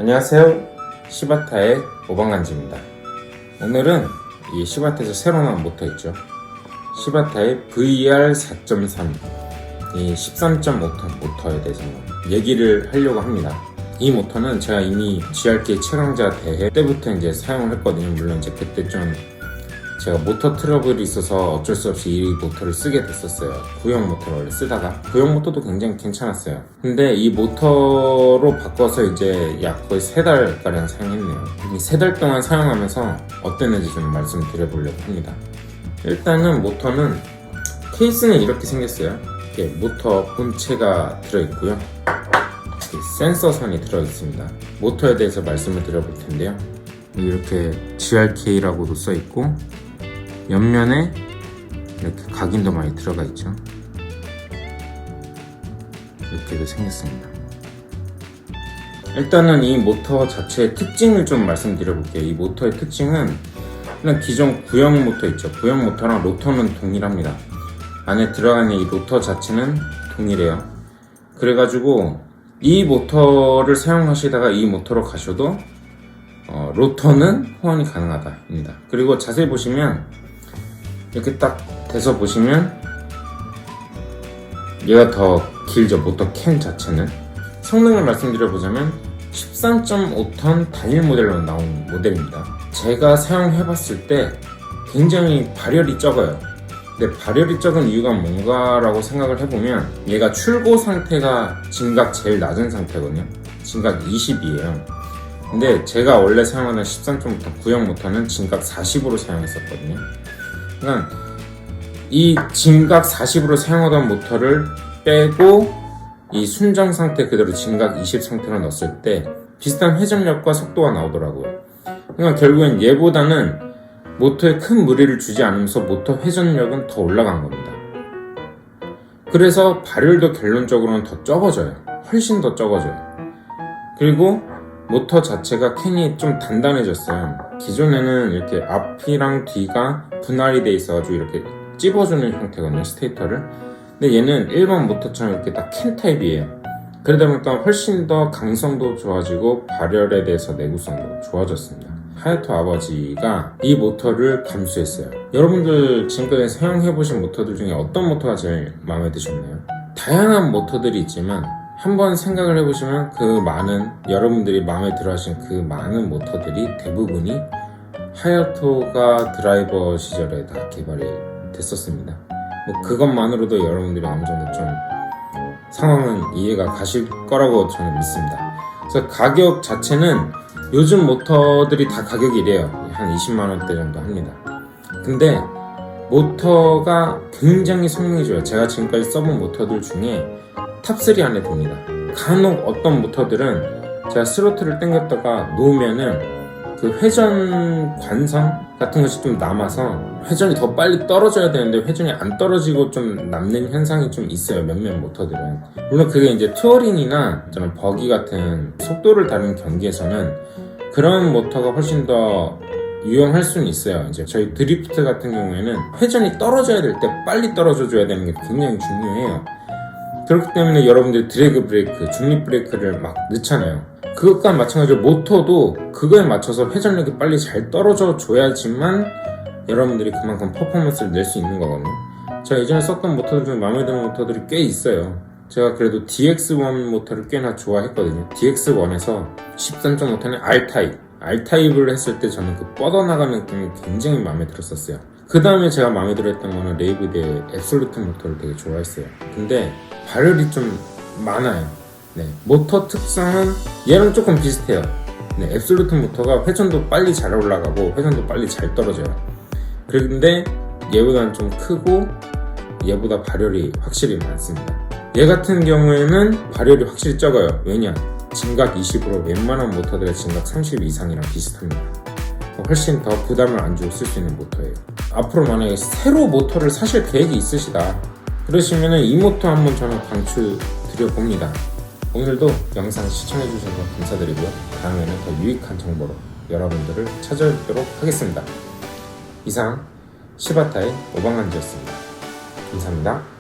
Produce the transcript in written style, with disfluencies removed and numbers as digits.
안녕하세요, 시바타의 오방간지입니다. 오늘은 이 시바타에서 새로 나온 모터 있죠, 시바타의 VR4.3 이 13.5톤 모터에 대해서 얘기를 하려고 합니다. 이 모터는 제가 이미 GRK 최강자 대회 때부터 이제 사용을 했거든요. 물론 이제 그때 좀 제가 모터 트러블이 있어서 어쩔 수 없이 이 모터를 쓰게 됐었어요. 구형 모터를 원래 쓰다가 구형 모터도 굉장히 괜찮았어요. 근데 이 모터로 바꿔서 이제 약 거의 3달가량 사용했네요. 이 3달 동안 사용하면서 어땠는지 좀 말씀드려보려고 합니다. 일단은 모터는 케이스는 이렇게 생겼어요. 이렇게 모터 본체가 들어있고요, 센서선이 들어있습니다. 모터에 대해서 말씀을 드려볼 텐데요, 이렇게 GRK라고도 써있고 옆면에 이렇게 각인도 많이 들어가 있죠. 이렇게도 생겼습니다. 일단은 이 모터 자체의 특징을 좀 말씀드려볼게요. 이 모터의 특징은 그냥 기존 구형 모터 있죠. 구형 모터랑 로터는 동일합니다. 안에 들어가는 이 로터 자체는 동일해요. 그래가지고 이 모터를 사용하시다가 이 모터로 가셔도 로터는 호환이 가능하다입니다. 그리고 자세히 보시면 이렇게 딱 대서 보시면 얘가 더 길죠. 모터 캔 자체는. 성능을 말씀드려보자면 13.5톤 단일 모델로 나온 모델입니다. 제가 사용해봤을 때 굉장히 발열이 적어요. 근데 발열이 적은 이유가 뭔가라고 생각을 해보면 얘가 출고 상태가 진각 제일 낮은 상태거든요. 진각 20이에요. 근데 제가 원래 사용하는 13.5톤 구형 모터는 진각 40으로 사용했었거든요. 그러니까 이 진각 40으로 사용하던 모터를 빼고 이 순정 상태 그대로 진각 20 상태로 넣었을 때 비슷한 회전력과 속도가 나오더라고요. 그러니까 결국엔 얘보다는 모터에 큰 무리를 주지 않으면서 모터 회전력은 더 올라간 겁니다. 그래서 발열도 결론적으로는 더 적어져요. 훨씬 더 적어져요. 그리고 모터 자체가 캔이 좀 단단해졌어요. 기존에는 이렇게 앞이랑 뒤가 분할이 돼 있어가지고 이렇게 찝어주는 형태거든요, 스테이터를. 근데 얘는 일반 모터처럼 이렇게 딱 캔 타입이에요. 그러다 보니까 훨씬 더 강성도 좋아지고 발열에 대해서 내구성도 좋아졌습니다. 하야토 아버지가 이 모터를 감수했어요. 여러분들 지금까지 사용해보신 모터들 중에 어떤 모터가 제일 마음에 드셨나요? 다양한 모터들이 있지만 한번 생각을 해보시면 그 많은, 여러분들이 마음에 들어 하신 그 많은 모터들이 대부분이 하야토가 드라이버 시절에 다 개발이 됐었습니다. 뭐 그것만으로도 여러분들이 어느 정도 좀 상황은 이해가 가실 거라고 저는 믿습니다. 그래서 가격 자체는 요즘 모터들이 다 가격이 이래요. 한 20만원대 정도 합니다. 근데 모터가 굉장히 성능이 좋아요. 제가 지금까지 써본 모터들 중에 탑3 안에 듭니다. 간혹 어떤 모터들은 제가 스로틀을 당겼다가 놓으면은 그 회전 관성 같은 것이 좀 남아서 회전이 더 빨리 떨어져야 되는데 회전이 안 떨어지고 좀 남는 현상이 좀 있어요, 몇몇 모터들은. 물론 그게 이제 투어링이나 저는 버기 같은 속도를 다루는 경기에서는 그런 모터가 훨씬 더 유용할 수는 있어요. 이제 저희 드리프트 같은 경우에는 회전이 떨어져야 될 때 빨리 떨어져 줘야 되는 게 굉장히 중요해요. 그렇기 때문에 여러분들이 드래그 브레이크, 중립 브레이크를 막 넣잖아요. 그것과 마찬가지로 모터도 그거에 맞춰서 회전력이 빨리 잘 떨어져 줘야지만 여러분들이 그만큼 퍼포먼스를 낼 수 있는 거거든요. 제가 예전에 썼던 모터들 중에 마음에 드는 모터들이 꽤 있어요. 제가 그래도 DX1 모터를 꽤나 좋아했거든요. DX1에서 13.5톤의 R타입을 했을 때 저는 그 뻗어나가는 느낌이 굉장히 마음에 들었었어요. 그 다음에 제가 마음에 들었던 거는 레이브드의 앱솔루트 모터를 되게 좋아했어요. 근데 발열이 좀 많아요. 네, 모터 특성은 얘랑 조금 비슷해요. 네, 앱솔루트 모터가 회전도 빨리 잘 올라가고 회전도 빨리 잘 떨어져요. 그런데 얘보다는 좀 크고 얘보다 발열이 확실히 많습니다. 얘 같은 경우에는 발열이 확실히 적어요. 왜냐? 진각 20으로 웬만한 모터들의 진각 30 이상이랑 비슷합니다. 훨씬 더 부담을 안 주고 쓸 수 있는 모터예요. 앞으로 만약에 새로 모터를 사실 계획이 있으시다 그러시면은 이 모터 한번 저는 강추드려봅니다. 오늘도 영상 시청해주셔서 감사드리고요. 다음에는 더 유익한 정보로 여러분들을 찾아뵙도록 하겠습니다. 이상 시바타의 오방간지였습니다. 감사합니다.